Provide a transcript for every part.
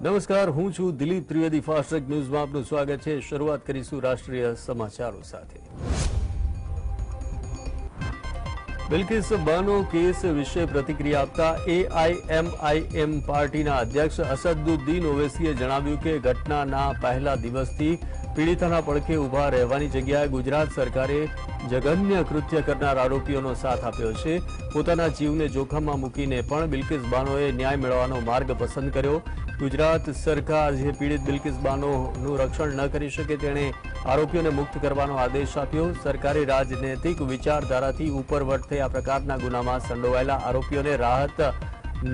નમસ્કાર, હું છું દિલીપ ત્રિવેદી. ફાસ્ટ ટ્રેક ન્યૂઝમાં આપનું સ્વાગત છે. શરૂઆત કરીશું રાષ્ટ્રીય સમાચારો સાથે. બિલ્કિસ બાનો કેસ વિશે પ્રતિક્રિયા આપતા એઆઈએમઆઈએમ પાર્ટીના અધ્યક્ષ અસદુદ્દીન ઓવૈસીએ જણાવ્યું કે ઘટનાના પહેલા દિવસથી પીડિતાના પડખે ઊભા રહેવાની જગ્યાએ ગુજરાત સરકારે જઘન્ય કૃત્ય કરનાર આરોપીઓનો સાથ આપ્યો છે. પોતાના જીવને જોખમમાં મૂકીને પણ બિલ્કિસ બાનોએ ન્યાય મેળવવાનો માર્ગ પસંદ કર્યો. ગુજરાત સરકાર જે પીડિત બિલ્કિસ બાનોનું રક્ષણ ન કરી શકે તેણે આરોપીઓને મુક્ત કરવાનો આદેશ આપ્યો. સરકારે રાજનૈતિક વિચારધારાથી ઉપરવટ થઈ આ પ્રકારના ગુનામાં સંડોવાયેલા આરોપીઓને રાહત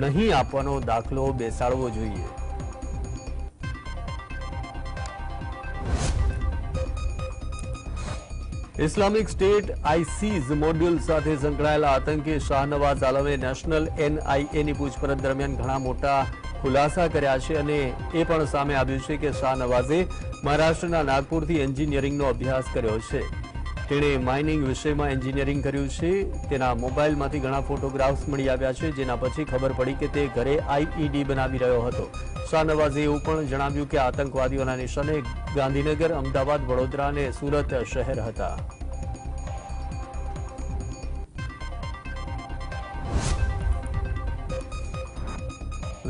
નહીં આપવાનો દાખલો બેસાડવો જોઈએ. ઇસ્લામિક સ્ટેટ આઈસીઝ મોડ્યુલ સાથે સંકળાયેલા આતંકી શાહનવાઝ આલમે નેશનલ એનઆઈએની પૂછપરછ દરમિયાન ઘણા મોટા ખુલાસા કર્યા છે અને એ પણ સામે આવ્યું છે કે શાહનવાઝે મહારાષ્ટ્રના નાગપુરથી એન્જિનિયરિંગનો અભ્યાસ કર્યો છે. તેણે માઇનિંગ વિષયમાં એન્જિનિયરિંગ કર્યું છે. તેના મોબાઈલમાંથી ઘણા ફોટોગ્રાફ્સ મળી આવ્યા છે, જેના પછી ખબર પડી કે તે ઘરે આઈઈડી બનાવી રહ્યો હતો. શાહનવાઝે એવું પણ જણાવ્યું કે આતંકવાદીઓના નિશાને ગાંધીનગર, અમદાવાદ, વડોદરા અને સુરત શહેર હતા.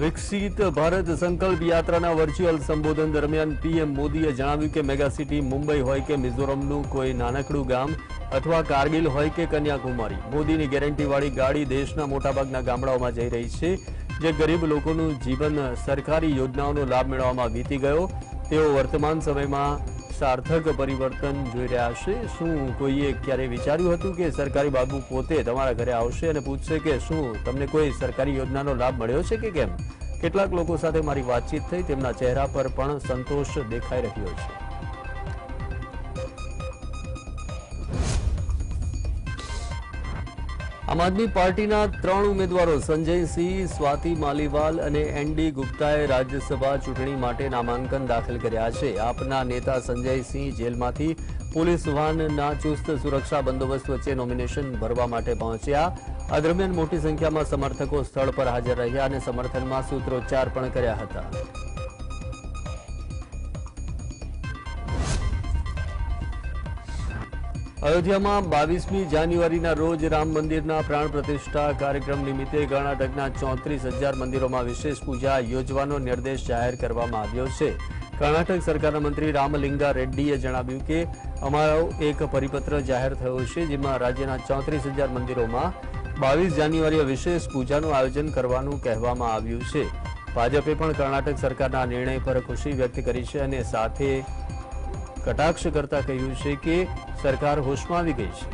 વિકસિત ભારત સંકલ્પ યાત્રાના વર્ચ્યુઅલ સંબોધન દરમિયાન પીએમ મોદીએ જણાવ્યું કે મેગા સિટી મુંબઈ હોય કે મિઝોરમનું કોઈ નાનકડું ગામ અથવા કારગિલ હોય કે કન્યાકુમારી, મોદીની ગેરંટીવાળી ગાડી દેશના મોટાભાગના ગામડાઓમાં જઈ રહી છે. જે ગરીબ લોકોનું જીવન સરકારી યોજનાઓનો લાભ મેળવવામાં વીતી ગયો, તેઓ વર્તમાન સમયમાં સાર્થક પરિવર્તન જોઈ રહ્યા છે. શું કોઈએ ક્યારે વિચાર્યું હતું કે સરકારી બાબુ પોતે તમારા ઘરે આવશે અને પૂછશે કે શું તમને કોઈ સરકારી યોજનાનો લાભ મળ્યો છે કે કેમ? કેટલાક લોકો સાથે મારી વાતચીત થઈ, તેમના ચહેરા પર પણ સંતોષ દેખાઈ રહ્યો છે. આમ આદમી પાર્ટીના 3 ઉમેદવારો સંજયસિંહ, સ્વાતિ માલીવાલ અને એનડી ગુપ્તાએ રાજ્યસભા ચૂંટણી માટે નામાંકન દાખલ કર્યા છે. આપના નેતા સંજયસિંહ જેલમાંથી પોલીસ વાહનના ચુસ્ત સુરક્ષા બંદોબસ્ત વચ્ચે નોમિનેશન ભરવા માટે પહોંચ્યા. આ દરમિયાન મોટી સંખ્યામાં સમર્થકો સ્થળ પર હાજર રહ્યા અને સમર્થનમાં સૂત્રોચ્ચાર પણ કર્યા હતા. અયોધ્યામાં 22મી જાન્યુઆરીના રોજ રામ મંદિરના પ્રાણ પ્રતિષ્ઠા કાર્યક્રમ નિમિત્તે કર્ણાટકના 34,000 મંદિરોમાં વિશેષ પૂજા યોજવાનો નિર્દેશ જાહેર કરવામાં આવ્યો છે. કર્ણાટક સરકારના મંત્રી રામલિંગા રેડ્ડીએ જણાવ્યું કે અમારો એક પરિપત્ર જાહેર થયો છે, જેમાં રાજ્યના 34,000 મંદિરોમાં 22 જાન્યુઆરીએ વિશેષ પૂજાનું આયોજન કરવાનું કહેવામાં આવ્યું છે. ભાજપે પણ કર્ણાટક સરકારના નિર્ણય પર ખુશી વ્યક્ત કરી છે અને સાથે કટાક્ષ કરતા કહ્યું છે કે સરકાર હોશમાં આવી ગઈ છે.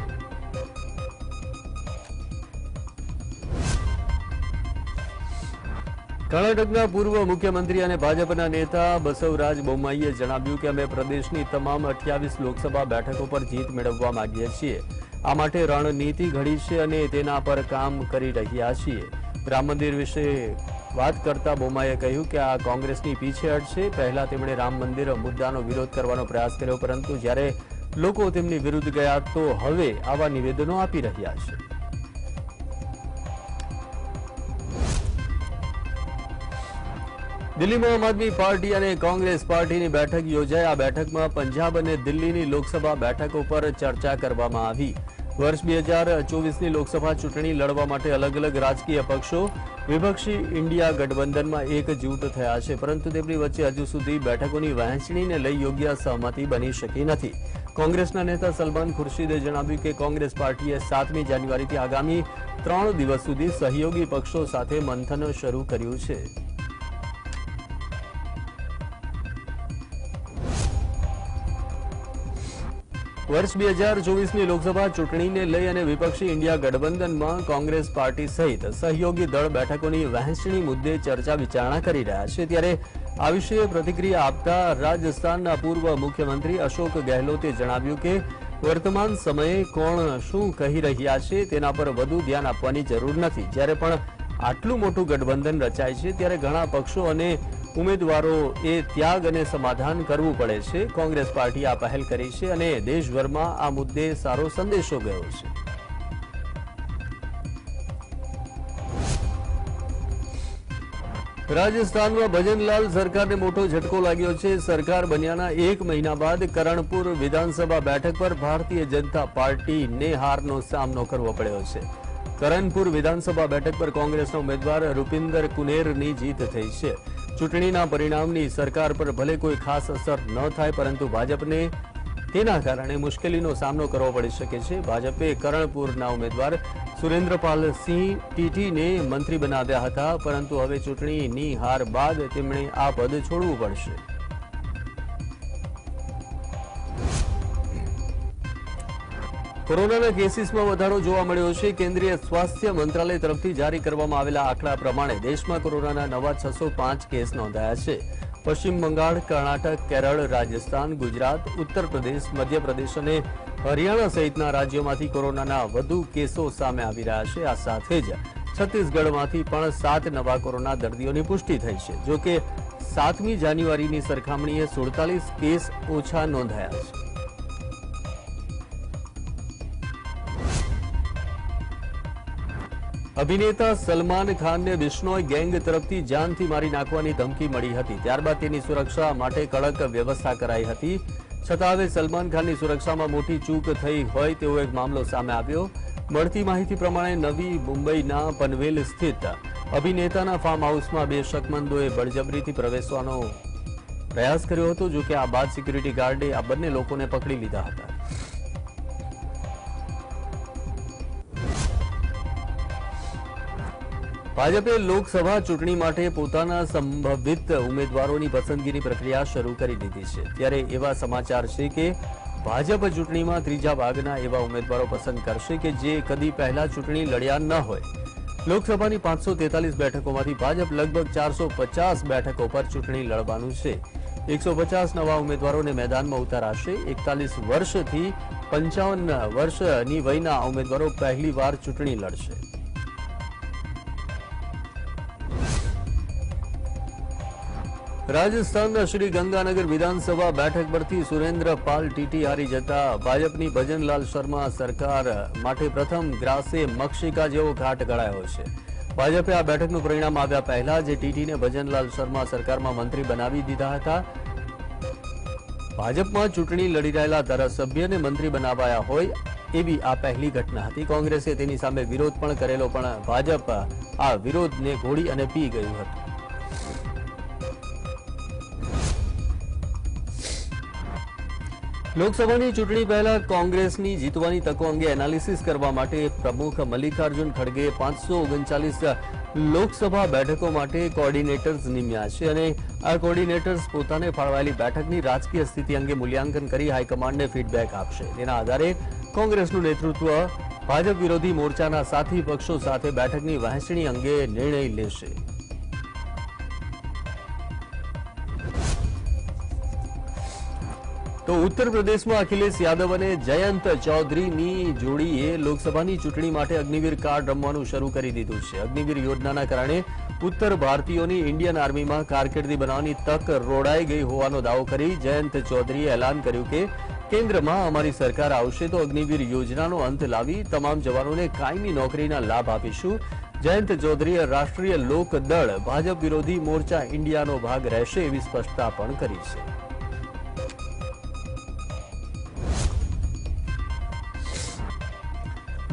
કર્ણાટકના પૂર્વ મુખ્યમંત્રી અને ભાજપના નેતા બસવરાજ બોમ્માઈએ જણાવ્યું કે અમે પ્રદેશની તમામ 28 લોકસભા બેઠકો પર જીત મેળવવા માંગીએ છીએ. આ માટે રણનીતિ ઘડી છે અને તેના પર કામ કરી રહ્યા છીએ. રામ મંદિર વિશે વાત કરતા બોમ્માઈએ કહ્યું કે આ કોંગ્રેસની પીછેહટ છે. પહેલા તેમણે રામ મંદિર મુદ્દાનો વિરોધ કરવાનો પ્રયાસ કર્યો, પરંતુ જ્યારે લોકો તેમની વિરુદ્ધ ગયા તો હવે આવા નિવેદનો આપી રહ્યા છે. દિલ્હીમાં આમ આદમી પાર્ટી અને કોંગ્રેસ પાર્ટીની બેઠક યોજાઈ. આ બેઠકમાં પંજાબ અને દિલ્હીની લોકસભા બેઠકો પર ચર્ચા કરવામાં આવી. વર્ષ 2024ની લોકસભા ચૂંટણી લડવા માટે અલગ અલગ રાજકીય પક્ષો વિપક્ષી ઇન્ડિયા ગઠબંધનમાં એકજૂટ થયા છે, પરંતુ તેમની વચ્ચે હજુ સુધી બેઠકોની વહેંચણીને લઈ યોગ્ય સહમતિ બની શકી નથી. કોંગ્રેસના નેતા સલમાન ખુરશીદે જણાવ્યું કે કોંગ્રેસ પાર્ટીએ 7મી જાન્યુઆરીથી આગામી 3 દિવસ સુધી સહયોગી પક્ષો સાથે મંથન શરૂ કર્યું છે. વર્ષ 2024ની લોકસભા ચૂંટણીને લઈ અને વિપક્ષી ઇન્ડિયા ગઠબંધનમાં કોંગ્રેસ પાર્ટી સહિત સહયોગી દળ બેઠકોની વહેંચણી મુદ્દે ચર્ચા વિચારણા કરી રહ્યા છે. ત્યારે આ વિશે પ્રતિક્રિયા આપતા રાજસ્થાનના પૂર્વ મુખ્યમંત્રી અશોક ગેહલોતે જણાવ્યું કે વર્તમાન સમયે કોણ શું કહી રહ્યા છે તેના પર વધુ ધ્યાન આપવાની જરૂર નથી. જ્યારે પણ આટલું મોટું ગઠબંધન રચાય છે ત્યારે ઘણા પક્ષો અને ઉમેદવારોએ ત્યાગ અને સમાધાન કરવું પડે છે. કોંગ્રેસ પાર્ટી આ પહેલ કરી છે અને દેશભરમાં આ મુદ્દે સારો સંદેશો ગયો છે. રાજસ્થાનમાં ભજનલાલ સરકારને મોટો ઝટકો લાગ્યો છે। સરકાર બન્યાના 1 મહિના બાદ કરણપુર વિધાનસભા બેઠક પર ભારતીય જનતા પાર્ટીને હારનો સામનો કરવો પડ્યો છે। કરણપુર વિધાનસભા બેઠક પર કોંગ્રેસના ઉમેદવાર રૂપિન્દર કુનેરની જીત થઈ છે। ચૂંટણીના પરિણામની સરકાર પર ભલે કોઈ ખાસ અસર ન થાય, પરંતુ ભાજપને તેના કારણે મુશ્કેલીનો સામનો કરવો પડી શકે છે। ભાજપે કરણપુરના ઉમેદવાર સુરેન્દ્રપાલ સિંહ ટીટીને મંત્રી બનાવ્યા હતા, પરંતુ હવે ચૂંટણીની હાર બાદ તેમણે આ પદ છોડવું પડશે। કોરોનાના કેસીસમાં વધારો જોવા મળ્યો છે। કેન્દ્રીય સ્વાસ્થ્ય મંત્રાલય તરફથી જારી કરવામાં આવેલા આંકડા પ્રમાણે દેશમાં કોરોનાના નવા 605 કેસ નોંધાયા છે। પશ્ચિમ બંગાળ, કર્ણાટક, કેરળ, રાજસ્થાન, ગુજરાત, ઉત્તર પ્રદેશ, મધ્યપ્રદેશ અને હરિયાણા સહિતના રાજ્યોમાંથી કોરોનાના વધુ કેસો સામે આવી રહ્યા છે। આ સાથે જ છત્તીસગઢમાંથી પણ 7 નવા કોરોના દર્દીઓની પુષ્ટિ થઈ છે। જો કે 7મી જાન્યુઆરીની સરખામણીએ 47 કેસ ઓછા નોંધાયા છે। અભિનેતા સલમાન ખાનને બિશ્નોઈ ગેંગ તરફથી જાનથી મારી નાખવાની ધમકી મળી હતી। ત્યારબાદ તેની સુરક્ષા માટે કડક વ્યવસ્થા કરાઈ હતી। છતાં હવે સલમાન ખાનની સુરક્ષામાં મોટી ચૂક થઈ હોય તેવો એક મામલો સામે આવ્યો। મળતી માહિતી પ્રમાણે નવી મુંબઈના પનવેલ સ્થિત અભિનેતાના ફાર્મ હાઉસમાં 2 શકમંદોએ બળજબરીથી પ્રવેશવાનો પ્રયાસ કર્યો હતો। જો કે આ બાદ સિક્યુરિટી ગાર્ડે આ બંને લોકોને પકડી લીધા હતા। ભાજપે લોકસભા ચૂંટણી માટે પોતાના સંભવિત ઉમેદવારોની પસંદગીની પ્રક્રિયા શરૂ કરી દીધી છે। ત્યારે એવા સમાચાર છે કે ભાજપ ચૂંટણીમાં ત્રીજા ભાગના એવા ઉમેદવારો પસંદ કરશે કે જે કદી પહેલા ચૂંટણી લડ્યા ન હોય। લોકસભાની 543 બેઠકોમાંથી ભાજપ લગભગ 450 બેઠકો પર ચૂંટણી લડવાનું છે। 150 નવા ઉમેદવારોને મેદાનમાં ઉતારાશે। 41 વર્ષથી 55 વર્ષની વયના ઉમેદવારો પહેલીવાર ચૂંટણી લડશે। રાજસ્થાનના શ્રી ગંગાનગર વિધાનસભા બેઠક પરથી સુરેન્દ્રપાલ ટીટી હારી જતા ભાજપની ભજનલાલ શર્મા સરકાર માટે પ્રથમ ગ્રાસે મક્ષિકા જેવો ઘાટ ગળાયો છે। ભાજપે આ બેઠકનું પરિણામ આવ્યા પહેલા જે ટીટીને ભજનલાલ શર્મા સરકારમાં મંત્રી બનાવી દીધા હતા। ભાજપમાં ચૂંટણી લડી રહેલા ધારાસભ્યને મંત્રી બનાવાયા હોય એવી આ પહેલી ઘટના હતી। કોંગ્રેસે તેની સામે વિરોધ પણ કરેલો, પણ ભાજપ આ વિરોધને ઘોડી અને પી ગયું હતું। લોકસભાની ચૂંટણી પહેલા કોંગ્રેસની જીતવાની તકો અંગે એનાલિસિસ કરવા માટે પ્રમુખ મલ્લિકાર્જુન ખડગે 539 લોકસભા બેઠકો માટે કોર્ડિનેટર્સ નિમ્યા છે અને આ કોર્ડિનેટર્સ પોતાને ફાળવાયેલી બેઠકની રાજકીય સ્થિતિ અંગે મૂલ્યાંકન કરી હાઈકમાન્ડને ફીડબેક આપશે। તેના આધારે કોંગ્રેસનું નેતૃત્વ ભાજપ વિરોધી મોરચાના સાથી પક્ષો સાથે બેઠકની વહેંચણી અંગે નિર્ણય લેશે। તો ઉત્તર પ્રદેશમાં અખિલેશ યાદવ અને જયંત ચૌધરીની જોડીએ લોકસભાની ચૂંટણી માટે અગ્નિવીર કાર્ડ રમવાનું શરૂ કરી દીધું છે। અગ્નિવીર યોજનાના કારણે ઉત્તર ભારતીયોની ઇન્ડિયન આર્મીમાં કારકિર્દી બનાવવાની તક રોડાઈ ગઈ હોવાનો દાવો કરી જયંત ચૌધરીએ એલાન કર્યું કે કેન્દ્રમાં અમારી સરકાર આવશે તો અગ્નિવીર યોજનાનો અંત લાવી તમામ જવાનોને કાયમી નોકરીના લાભ આપીશું। જયંત ચૌધરીએ રાષ્ટ્રીય લોકદળ ભાજપ વિરોધી મોરચા ઇન્ડિયાનો ભાગ રહેશે એવી સ્પષ્ટતા પણ કરી છે।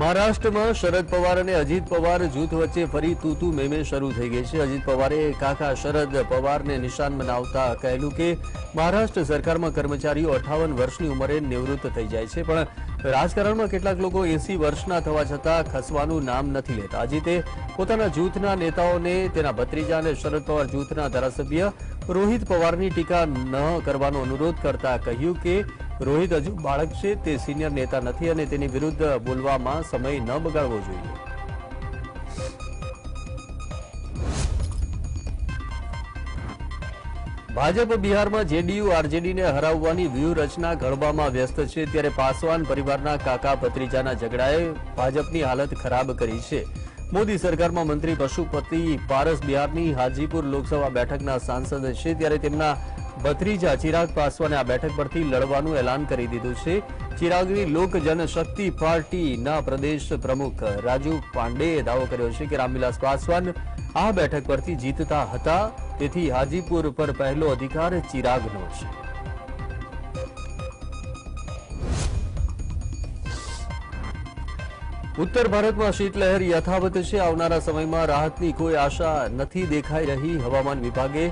મહારાષ્ટ્રમાં શરદ પવાર અને અજીત પવાર જૂથ વચ્ચે ફરી તૂતુ મેમે શરૂ થઈ ગઈ છે। અજીત પવારે કાકા શરદ પવારને નિશાન બનાવતા કહેલું કે મહારાષ્ટ્ર સરકારમાં કર્મચારીઓ 58 વર્ષની ઉંમરે નિવૃત્ત થઈ જાય છે, પણ રાજકારણમાં કેટલાક લોકો 80 વર્ષના થવા છતાં ખસવાનું નામ નથી લેતા। અજીતે પોતાના જૂથના નેતાઓને તેના ભત્રીજા અને શરદ પવાર જૂથના ધારાસભ્ય રોહિત પવારની ટીકા ન કરવાનો અનુરોધ કરતા કહ્યું કે રોહિત હજુ બાળક છે, તે સિનિયર નેતા નથી અને તેની વિરુદ્ધ બોલવામાં સમય ન બગાડવો જોઈએ। ભાજપ બિહારમાં જેડીયુ આરજેડીને હરાવવાની વ્યૂહરચના ઘડવામાં વ્યસ્ત છે। ત્યારે પાસવાન પરિવારના કાકા ભત્રીજાના ઝઘડાએ ભાજપની હાલત ખરાબ કરી છે। મોદી સરકારમાં મંત્રી પશુપતિ પારસ બિહારની હાજીપુર લોકસભા બેઠકના સાંસદ છે, ત્યારે તેમના ભત્રીજા ચિરાગ પાસવાને આ બેઠક પરથી લડવાનું એલાન કરી દીધું છે। ચિરાગની લોક જનશક્તિ પાર્ટીના પ્રદેશ પ્રમુખ રાજુ પાંડેએ દાવો કર્યો છે કે રામવિલાસ પાસવાન આ બેઠક પરથી જીતતા હતા, તેથી હાજીપુર પર પહેલો અધિકાર ચિરાગનો છે. ઉત્તર ભારતમાં શીતલહેર યથાવત છે. આવનારા સમયમાં રાહતની કોઈ આશા નથી દેખાઈ રહી. હવામાન વિભાગે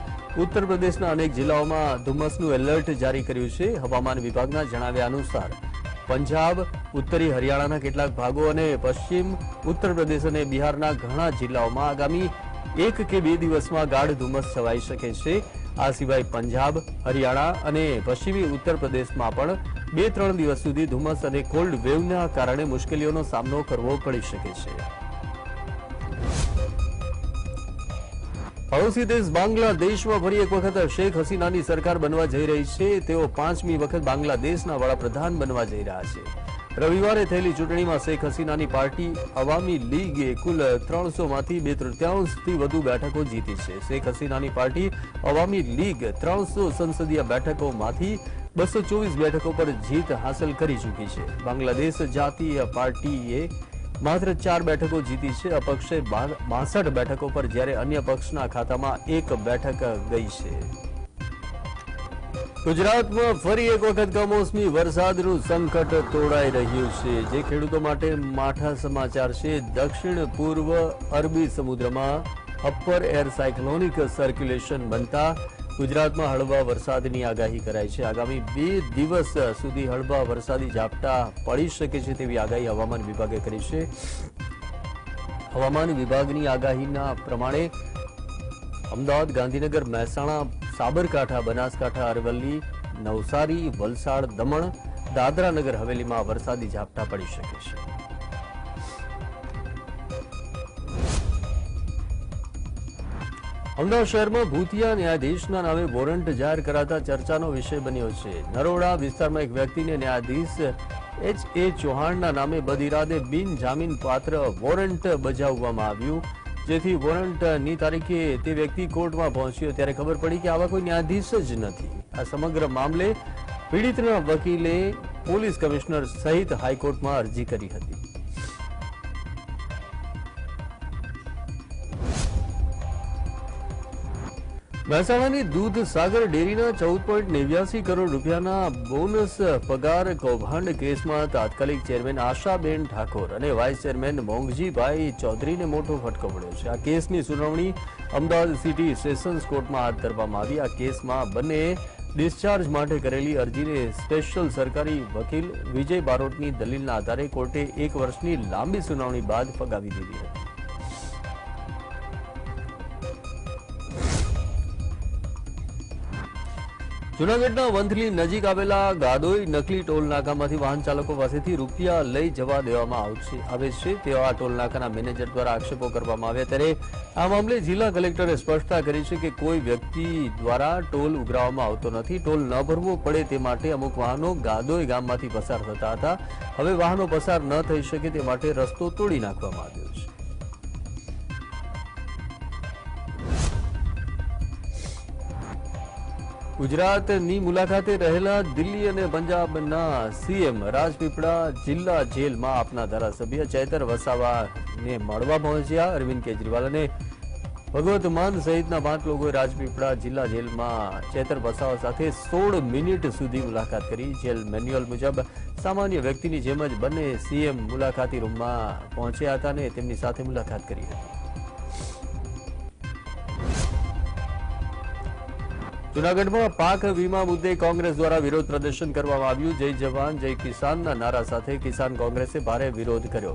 ઉત્તર પ્રદેશના અનેક જિલ્લાઓમાં ધુમ્મસનું એલર્ટ જારી કર્યું છે. હવામાન વિભાગના જણાવ્યા અનુસાર પંજાબ, ઉત્તરી હરિયાણાના કેટલાક ભાગો અને પશ્ચિમ ઉત્તર પ્રદેશ અને બિહારના ઘણા જિલ્લાઓમાં આગામી 1 કે 2 દિવસમાં ગાઢ ધુમ્મસ છવાઈ શકે છે. આ સિવાય પંજાબ, હરિયાણા અને પશ્ચિમી ઉત્તર પ્રદેશમાં પણ 2-3 દિવસ સુધી ધુમ્મસ અને કોલ્ડ વેવના કારણે મુશ્કેલીઓનો સામનો કરવો પડી શકે છે. પડોશી દેશ બાંગ્લાદેશમાં ફરી એક વખત શેખ હસીનાની સરકાર બનવા જઈ રહી છે. તેઓ 5મી વખત બાંગ્લાદેશના વડાપ્રધાન બનવા જઈ રહ્યા છે. રવિવારે થયેલી ચૂંટણીમાં શેખ હસીનાની પાર્ટી અવામી લીગે કુલ 300માંથી 2/3થી વધુ બેઠકો જીતી છે. શેખ હસીનાની પાર્ટી અવામી લીગ 300 સંસદીય બેઠકોમાંથી 224 બેઠકો પર જીત હાંસલ કરી ચૂકી છે. બાંગ્લાદેશ જાતીય પાર્ટીએ માત્ર 4 બેઠકો જીતી છે. અપક્ષે 62 બેઠકો પર, જ્યારે અન્ય પક્ષના ખાતામાં 1 બેઠક ગઈ છે. ગુજરાતમાં ફરી એક વખત કમોસમી વરસાદનું સંકટ તોડાઈ રહ્યું છે, જે ખેડૂતો માટે માઠા સમાચાર છે. દક્ષિણ પૂર્વ અરબી સમુદ્રમાં અપર એર સાયક્લોનિક સર્ક્યુલેશન બનતા ગુજરાતમાં હળવા વરસાદની આગાહી કરાઈ છે. આગામી 2 દિવસ સુધી હળવા વરસાદી ઝાપટા પડી શકે છે તેવી આગાહી હવામાન વિભાગે કરી છે. હવામાન વિભાગની આગાહીના પ્રમાણે અમદાવાદ, ગાંધીનગર, મહેસાણા, સાબરકાંઠા, બનાસકાંઠા, અરવલ્લી, નવસારી, વલસાડ, દમણ, દાદરા નગર હવેલીમાં વરસાદી ઝાપટા પડી શકે છે. અમદાવાદ શહેરમાં ભૂતિયા ન્યાયાધીશના નામે વોરંટ જાહેર કરાતા ચર્ચાનો વિષય બન્યો છે. નરોડા વિસ્તારમાં એક વ્યક્તિને ન્યાયાધીશ H.A. ચૌહાણના નામે બદઇરાદે બિનજામીન પાત્ર વોરંટ બજાવવામાં આવ્યું, જેથી વોરંટની તારીખે તે વ્યક્તિ કોર્ટમાં પહોંચ્યો ત્યારે ખબર પડી કે આવા કોઈ ન્યાયાધીશ જ નથી. આ સમગ્ર મામલે પીડિતના વકીલે પોલીસ કમિશનર સહિત હાઈકોર્ટમાં અરજી કરી હતી. મહેસાણાની દૂધસાગર ડેરીના 14.89 કરોડ રૂપિયાના બોનસ પગાર કૌભાંડ કેસમાં તાત્કાલિક ચેરમેન આશાબેન ઠાકોર અને વાઇસ ચેરમેન મોંઘજીભાઈ ચૌધરીને મોટો ફટકો પડ્યો છે. આ કેસની સુનાવણી અમદાવાદ સિટી સેશન્સ કોર્ટમાં હાથ ધરવામાં આવી. આ કેસમાં બંને ડિસ્ચાર્જ માટે કરેલી અરજીને સ્પેશિયલ સરકારી વકીલ વિજય બારોટની દલીલના આધારે કોર્ટે 1 વર્ષની લાંબી સુનાવણી બાદ ફગાવી દીધી હતી. જૂનાગઢના વંથલી નજીક આવેલા ગાદોઈ નકલી ટોલ નાકામાંથી વાહન ચાલકો પાસેથી રૂપિયા લઈ જવા દેવામાં આવે છે તેવા ટોલ નાકાના મેનેજર દ્વારા આક્ષેપો કરવામાં આવ્યા. ત્યારે આ મામલે જિલ્લા કલેક્ટરે સ્પષ્ટતા કરી છે કે કોઈ વ્યક્તિ દ્વારા ટોલ ઉઘરાવવામાં આવતો નથી. ટોલ ન ભરવો પડે તે માટે અમુક વાહનો ગાદોઈ ગામમાંથી પસાર થતા હતા. હવે વાહનો પસાર ન થઈ શકે તે માટે રસ્તો તોડી નાખવામાં આવ્યો છે. ગુજરાતની મુલાકાતે રહેલા દિલ્હી અને પંજાબના સીએમ રાજપીપળા જિલ્લા જેલમાં આપના ધારાસભ્ય ચૈતર વસાવાને મળવા પહોંચ્યા. અરવિંદ કેજરીવાલ અને ભગવત માન સહિતના 5 લોકોએ રાજપીપળા જિલ્લા જેલમાં ચૈતર વસાવા સાથે 16 મિનિટ સુધી મુલાકાત કરી. જેલ મેન્યુઅલ મુજબ સામાન્ય વ્યક્તિની જેમ જ બંને સીએમ મુલાકાતી રૂમમાં પહોંચ્યા હતા અને તેમની સાથે મુલાકાત કરી હતી. જૂનાગઢમાં પાક વીમા મુદ્દે કોંગ્રેસ દ્વારા વિરોધ પ્રદર્શન કરવામાં આવ્યું. જય જવાન જય કિસાનના નારા સાથે કિસાન કોંગ્રેસે ભારે વિરોધ કર્યો.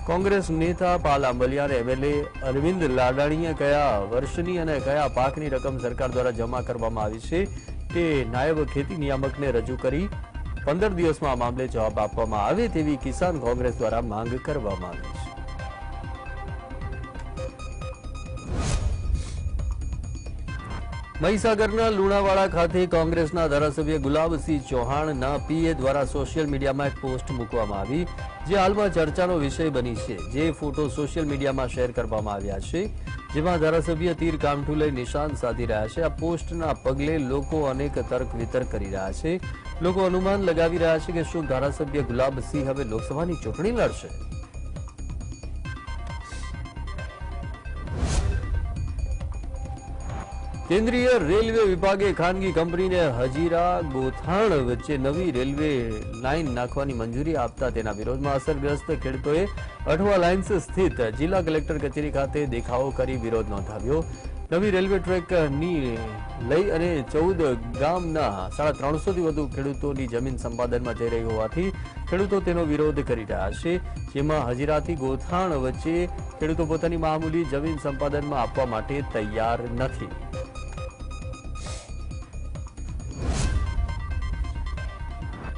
કોંગ્રેસ નેતા પાલ આંબલિયા અને એમએલએ અરવિંદ લાડાણીએ કયા વર્ષની અને કયા પાકની રકમ સરકાર દ્વારા જમા કરવામાં આવી છે તે નાયબ ખેતી નિયામકને રજૂ કરી 15 દિવસમાં આ મામલે જવાબ આપવામાં આવે તેવી કિસાન કોંગ્રેસ દ્વારા માંગ કરવામાં આવી છે. મહીસાગરના લુણાવાડા ખાતે કોંગ્રેસના ધારાસભ્ય ગુલાબસિંહ ચૌહાણના પીએ દ્વારા સોશિયલ મીડિયામાં એક પોસ્ટ મૂકવામાં આવી, જે હાલમાં ચર્ચાનો વિષય બની છે. જે ફોટો સોશિયલ મીડિયામાં શેર કરવામાં આવ્યા છે, જેમાં ધારાસભ્ય તીર કામઠું લઈ નિશાન સાધી રહ્યા છે. આ પોસ્ટના પગલે લોકો અનેક તર્ક વિતર્ક કરી રહ્યા છે. લોકો અનુમાન લગાવી રહ્યા છે કે શું ધારાસભ્ય ગુલાબસિંહ હવે લોકસભાની ચૂંટણી લડશે? કેન્દ્રીય રેલવે વિભાગે ખાનગી કંપનીને હજીરા ગોથાણ વચ્ચે નવી રેલવે લાઇન નાખવાની મંજૂરી આપતા તેના વિરોધમાં અસરગ્રસ્ત ખેડૂતોએ અઠવા લાઇન્સ સ્થિત જિલ્લા કલેક્ટર કચેરી ખાતે દેખાવો કરી વિરોધ નોંધાવ્યો. નવી રેલવે ટ્રેકની લઈ અને 14 ગામના 350 થી વધુ ખેડૂતોની જમીન સંપાદનમાં જઈ રહી હોવાથી ખેડૂતો તેનો વિરોધ કરી રહ્યા છે, જેમાં હજીરાથી ગોથાણ વચ્ચે ખેડૂતો પોતાની મામૂલી જમીન સંપાદનમાં આપવા માટે તૈયાર નથી.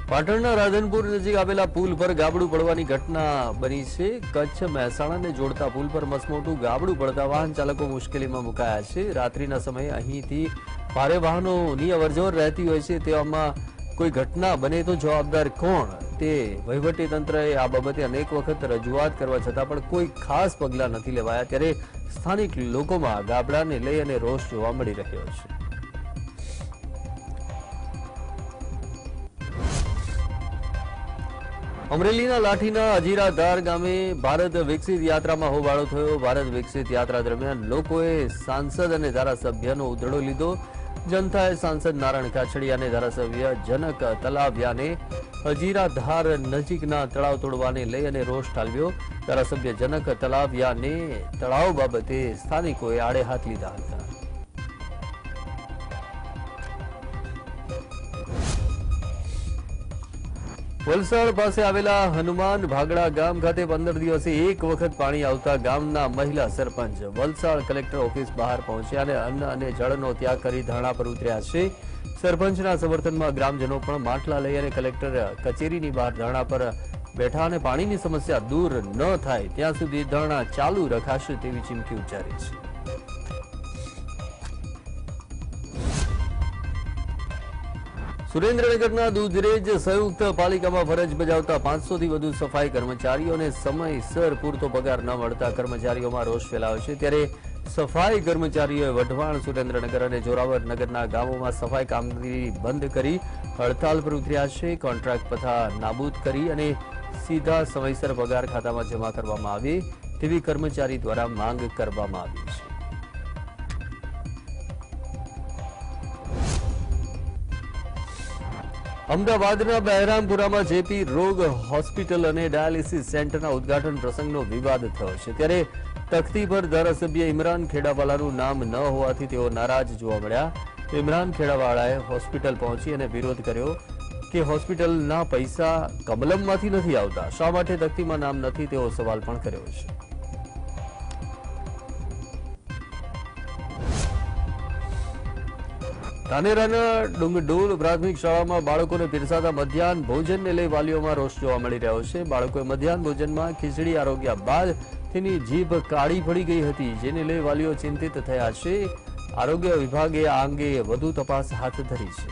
પાટણના રાધનપુર નજીક આવેલા પુલ પર ગાબડું પડવાની ઘટના બની છે. કચ્છ મહેસાણાને જોડતા પુલ પર મસમોટું ગાબડું પડતા વાહન ચાલકો મુશ્કેલીમાં મુકાયા છે. રાત્રિના સમયે અહીંથી ભારે વાહનોની અવરજવર રહેતી હોય છે. તેવામાં કોઈ ઘટના બને તો જવાબદાર કોણ? તે વહીવટી તંત્રએ આ બાબતે અનેક વખત રજૂઆત કરવા છતાં પણ કોઈ ખાસ પગલાં નથી લેવાયા. ત્યારે સ્થાનિક લોકોમાં ગાબડાને લઈ અને રોષ જોવા મળી રહ્યો છે. અમરેલીના લાઠીના અજીરાધાર ગામે ભારત વિકસિત યાત્રામાં હોબાળો થયો. ભારત વિકસિત યાત્રા દરમિયાન લોકોએ સાંસદ અને ધારાસભ્યનો ઉધડો લીધો. જનતાએ સાંસદ નારાયણ કાછડિયા અને ધારાસભ્ય જનક તલાવિયાને અજીરાધાર નજીકના તળાવ તોડવાને લઈ અને રોષ ઠાલવ્યો. ધારાસભ્ય જનક તલાવિયાને તળાવ બાબતે સ્થાનિકોએ આડે હાથ લીધા હતા. વલસાડ પાસે આવેલા હનુમાન ભાગડા ગામ ખાતે 15 દિવસે એક વખત પાણી આવતા ગામના મહિલા સરપંચ વલસાડ કલેક્ટર ઓફિસ બહાર પહોંચ્યા અને અન્ન અને જળનો ત્યાગ કરી ધરણા પર ઉતર્યા છે. સરપંચના સમર્થનમાં ગ્રામજનો પણ માટલા લઈ અને કલેક્ટર કચેરીની બહાર ધરણા પર બેઠા અને પાણીની સમસ્યા દૂર ન થાય ત્યાં સુધી ધરણા ચાલુ રખાશે તેવી ચીમકી ઉચ્ચારી છે. સુરેન્દ્રનગરના દૂધરેજ સંયુક્ત પાલિકામાં ફરજ બજાવતા 500 થી વધુ સફાઈ કર્મચારીઓને સમયસર પૂરતો પગાર ન મળતા કર્મચારીઓમાં રોષ ફેલાયો છે. ત્યારે સફાઈ કર્મચારીઓએ વઢવાણ, સુરેન્દ્રનગર અને જોરાવર નગરના ગામોમાં સફાઈ કામગીરી બંધ કરી હડતાલ પર ઉતર્યા છે. કોન્ટ્રાક્ટ પ્રથા નાબૂદ કરી અને સીધા સમયસર પગાર ખાતામાં જમા કરવામાં આવે તેવી કર્મચારી દ્વારા માંગ કરવામાં આવી છે. અમદાવાદના બહેરામપુરામાં જેપી રોગ હોસ્પિટલ અને ડાયાલિસિસ સેન્ટરના ઉદ્ઘાટન પ્રસંગનો વિવાદ થયો છે. ત્યારે તખ્તી પર ધારાસભ્ય ઇમરાન ખેડાવાલાનું નામ ન હોવાથી તેઓ નારાજ જોવા મળ્યા. ઇમરાન ખેડાવાલાએ હોસ્પિટલ પહોંચી અને વિરોધ કર્યો કે હોસ્પિટલના પૈસા કમલમમાંથી નથી આવતા, શા માટે તખ્તીમાં નામ નથી તેવો સવાલ પણ કર્યો છે. ધાનેરાના ડુંગડોલ પ્રાથમિક શાળામાં બાળકોને પીરસાતા મધ્યાહન ભોજનને લઈ વાલીઓમાં રોષ જોવા મળી રહ્યો છે. બાળકોએ મધ્યાહન ભોજનમાં ખીચડી આરોગ્યા બાદ તેની જીભ કાળી પડી ગઈ હતી, જેને લઈ વાલીઓ ચિંતિત થયા છે. આરોગ્ય વિભાગે આ અંગે વધુ તપાસ હાથ ધરી છે.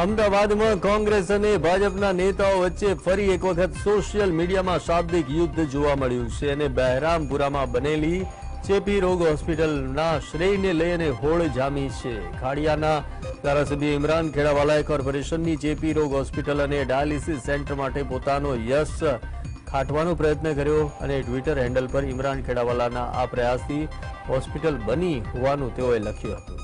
અમદાવાદમાં કોંગ્રેસ અને ભાજપના નેતાઓ વચ્ચે ફરી એક વખત સોશિયલ મીડિયામાં શાબ્દિક યુદ્ધ જોવા મળ્યું છે અને બહેરામપુરામાં બનેલી ચેપી રોગ હોસ્પિટલના શ્રેયને લઈ અને હોળ જામી છે. ખાડિયાના ધારાસભ્ય ઇમરાન ખેડાવાલાએ કોર્પોરેશનની ચેપી રોગ હોસ્પિટલ અને ડાયાલિસિસ સેન્ટર માટે પોતાનો યશ ખાટવાનો પ્રયત્ન કર્યો અને ટ્વિટર હેન્ડલ પર ઇમરાન ખેડાવાલાના આ પ્રયાસથી હોસ્પિટલ બની હોવાનું તેઓએ લખ્યું હતું.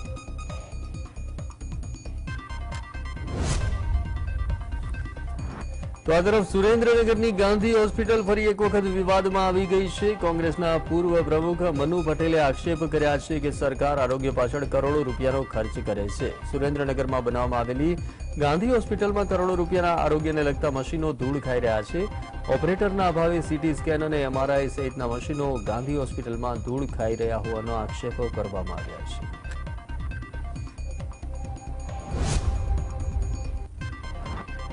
તો આ તરફ સુરેન્દ્રનગરની ગાંધી હોસ્પિટલ ફરી એક વખત વિવાદમાં આવી ગઈ છે. કોંગ્રેસના પૂર્વ પ્રમુખ મનુ પટેલે આક્ષેપ કર્યા છે કે સરકાર આરોગ્ય પાછળ કરોડો રૂપિયાનો ખર્ચ કરે છે. સુરેન્દ્રનગરમાં બનાવવામાં આવેલી ગાંધી હોસ્પિટલમાં કરોડો રૂપિયાના આરોગ્યને લગતા મશીનો ધૂળ ખાઈ રહ્યા છે. ઓપરેટરના અભાવે સીટી સ્કેન અને MRI સહિતના મશીનો ગાંધી હોસ્પિટલમાં ધૂળ ખાઈ રહ્યા હોવાનો આક્ષેપો કરવામાં આવ્યા છે.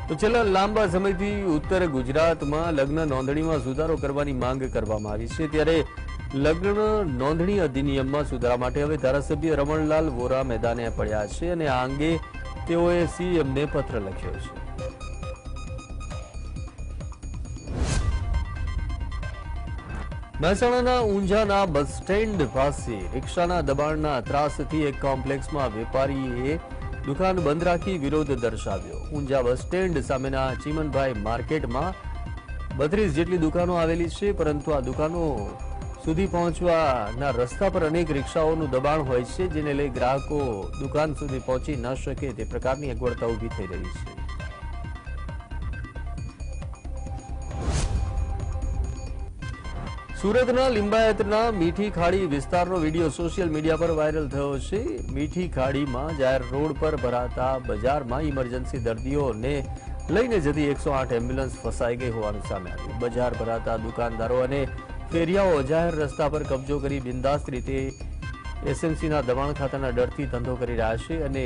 તો છેલ્લા લાંબા સમયથી ઉત્તર ગુજરાતમાં લગ્ન નોંધણીમાં સુધારો કરવાની માંગ કરવામાં આવી છે. ત્યારે લગ્ન નોંધણી અધિનિયમમાં સુધારા માટે હવે ધારાસભ્ય રમણલાલ વોરા મેદાને પડ્યા છે અને આ અંગે તેઓએ CMને પત્ર લખ્યો છે. મહેસાણાના ઊંઝાના બસ સ્ટેન્ડ પાસે રિક્ષાના દબાણના ત્રાસથી એક કોમ્પ્લેક્સમાં વેપારીએ દુકાન બંધ રાખી વિરોધ દર્શાવ્યો. ઊંઝા બસ સ્ટેન્ડ સામેના ચીમનભાઈ માર્કેટમાં 32 જેટલી દુકાનો આવેલી છે, પરંતુ આ દુકાનો સુધી પહોંચવાના રસ્તા પર અનેક રિક્ષાઓનું દબાણ હોય છે, જેને લઈ ગ્રાહકો દુકાન સુધી પહોંચી ન શકે તે પ્રકારની અગવડતા ઊભી થઈ રહી છે. સુરતના લિંબાયતના મીઠી ખાડી વિસ્તારનો વિડીયો સોશિયલ મીડિયા પર વાયરલ થયો છે. મીઠી ખાડીમાં જાહેર રોડ પર ભરાતા બજારમાં ઇમરજન્સી દર્દીઓને લઈને જતી 108 એમ્બ્યુલન્સ ફસાઈ ગઈ હોવાનું સામે આવ્યું. બજાર ભરાતા દુકાનદારો અને ફેરિયાઓ જાહેર રસ્તા પર કબજો કરી બિંદાસ્ત રીતે એસએમસીના દબાણ ખાતાના ડરથી ધંધો કરી રહ્યા છે અને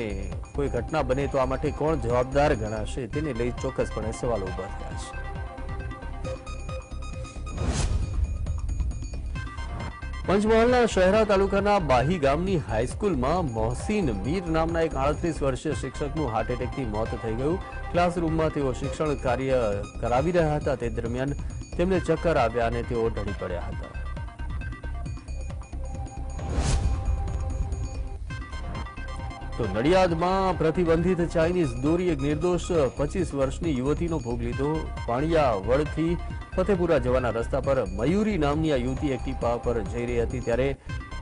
કોઈ ઘટના બને તો આ માટે કોણ જવાબદાર ગણાશે તેને લઈ ચોક્કસપણે સવાલો ઉભા થયા છે. પંચમહાલના શહેરા તાલુકાના બાહી ગામની હાઈસ્કૂલમાં મોહસીન મીર નામના એક 38 વર્ષીય શિક્ષકનું હાર્ટ એટેકથી મોત થઈ ગયું. ક્લાસરૂમમાં તેઓ શિક્ષણ કાર્ય કરાવી રહ્યા હતા તે દરમિયાન તેમને ચક્કર આવ્યા અને તેઓ ઢળી પડ્યા હતા. તો નડિયાદમાં પ્રતિબંધિત ચાઇનીઝ દોરી એક નિર્દોષ 25 વર્ષની યુવતીનો ભોગ લીધો. પાણીયાવડથી ફતેપુરા જવાના રસ્તા પર મયુરી નામની આ યુવતી એક્ટિવા પર જઈ રહી હતી ત્યારે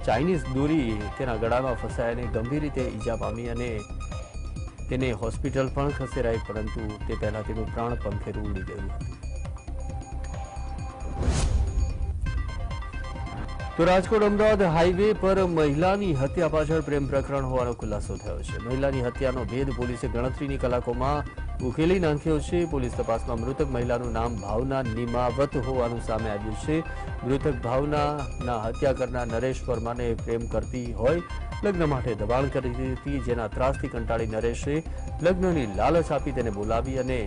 ચાઇનીઝ દોરી તેના ગળામાં ફસાઈને ગંભીર રીતે ઈજા પામી અને તેને હોસ્પિટલ પણ ખસેડાઈ, પરંતુ તે પહેલા તેનું પ્રાણ પંખેરું ઉડી ગયું હતું. તો રાજકોટ અમદાવાદ હાઈવે પર મહિલાની હત્યા પાછળ પ્રેમ પ્રકરણ હોવાનો ખુલાસો થયો છે. મહિલાની હત્યાનો ભેદ પોલીસે ગણતરીની કલાકોમાં ઉકેલી નાખ્યો છે. પોલીસ તપાસમાં મૃતક મહિલાનું નામ ભાવના નિમાવત હોવાનું સામે આવ્યું છે. મૃતક ભાવનાના હત્યા કરનાર નરેશ પરમાને પ્રેમ કરતી હોય લગ્ન માટે દબાણ કરી હતી, જેના ત્રાસથી કંટાળી નરેશે લગ્નની લાલચ આપી તેને બોલાવી અને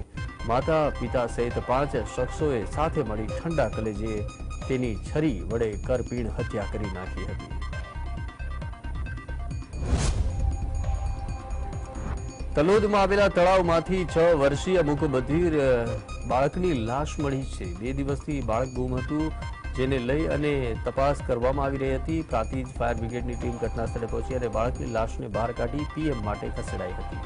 માતા પિતા સહિત 5 શખ્સોએ સાથે મળી ઠંડા કલેજે તેની છરી વડે કરપીણ હત્યા કરી નાખી હતી. તલોદમાં આવેલા તળાવમાંથી 6 વર્ષીય મૂકબધિર બાળકની લાશ મળી છે. 2 દિવસથી બાળક ગુમ હતું, જેને લઈ અને તપાસ કરવામાં આવી રહી હતી. પ્રાંતિજ ફાયર બ્રિગેડની ટીમ ઘટના સ્થળે પહોંચી અને બાળકની લાશને બહાર કાઢી પીએમ માટે ખસેડાઈ હતી.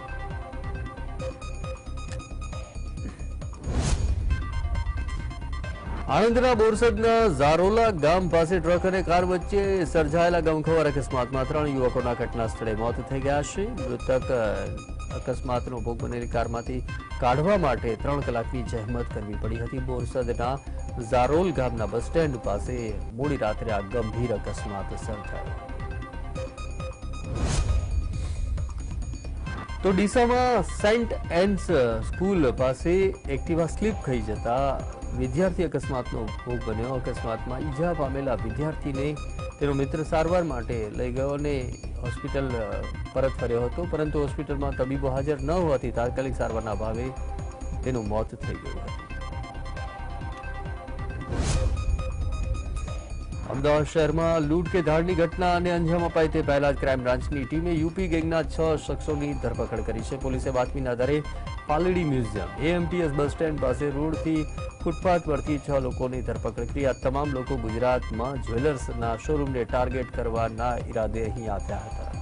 આણંદના બોરસદના ઝારોલા ગામ પાસે ટ્રક અને કાર વચ્ચે સર્જાયેલા ગમખ્વાર અકસ્માતમાં 3 યુવકોના ઘટના સ્થળે મોત થઈ ગયા છે. મૃતક અકસ્માતનો ભોગ બનેલી કારમાંથી કાઢવા માટે 3 કલાકની જહેમત કરવી પડી હતી. બોરસદના ઝારોલ ગામના બસ સ્ટેન્ડ પાસે મોડી રાત્રે આ ગંભીર અકસ્માત સર્જાયો. તો ડીસામાં સેન્ટ એન્સ સ્કૂલ પાસે એક્ટિવા સ્લીપ ખાઈ જતા વિદ્યાર્થી અકસ્માતનો ભોગ બન્યો. અકસ્માતમાં ઈજા પામેલા વિદ્યાર્થીને તેનો મિત્ર સારવાર માટે લઈ ગયો અને હોસ્પિટલ પરત ફર્યો હતો, પરંતુ હોસ્પિટલમાં તબીબો હાજર ન હોવાથી તાત્કાલિક સારવારના અભાવે તેનું મોત થઈ ગયું હતું. અમદાવાદ શહેરમાં લૂંટ કે ધાડની ઘટનાને અંજામ અપાય તે પહેલા જ ક્રાઇમ બ્રાન્ચની ટીમે યુપી ગેંગના 6 શખ્સોની ધરપકડ કરી છે. પોલીસે બાતમીના આધારે Paldi museum, AMTS bus stand પાસે રોડથી ફૂટપાથ પરથી 6 લોકોની ધરપકડ કરી. આ તમામ લોકો ગુજરાતમાં જ્વેલર્સના શોરૂમને ટાર્ગેટ કરવાના ઈરાદે અહીં આવ્યા હતા.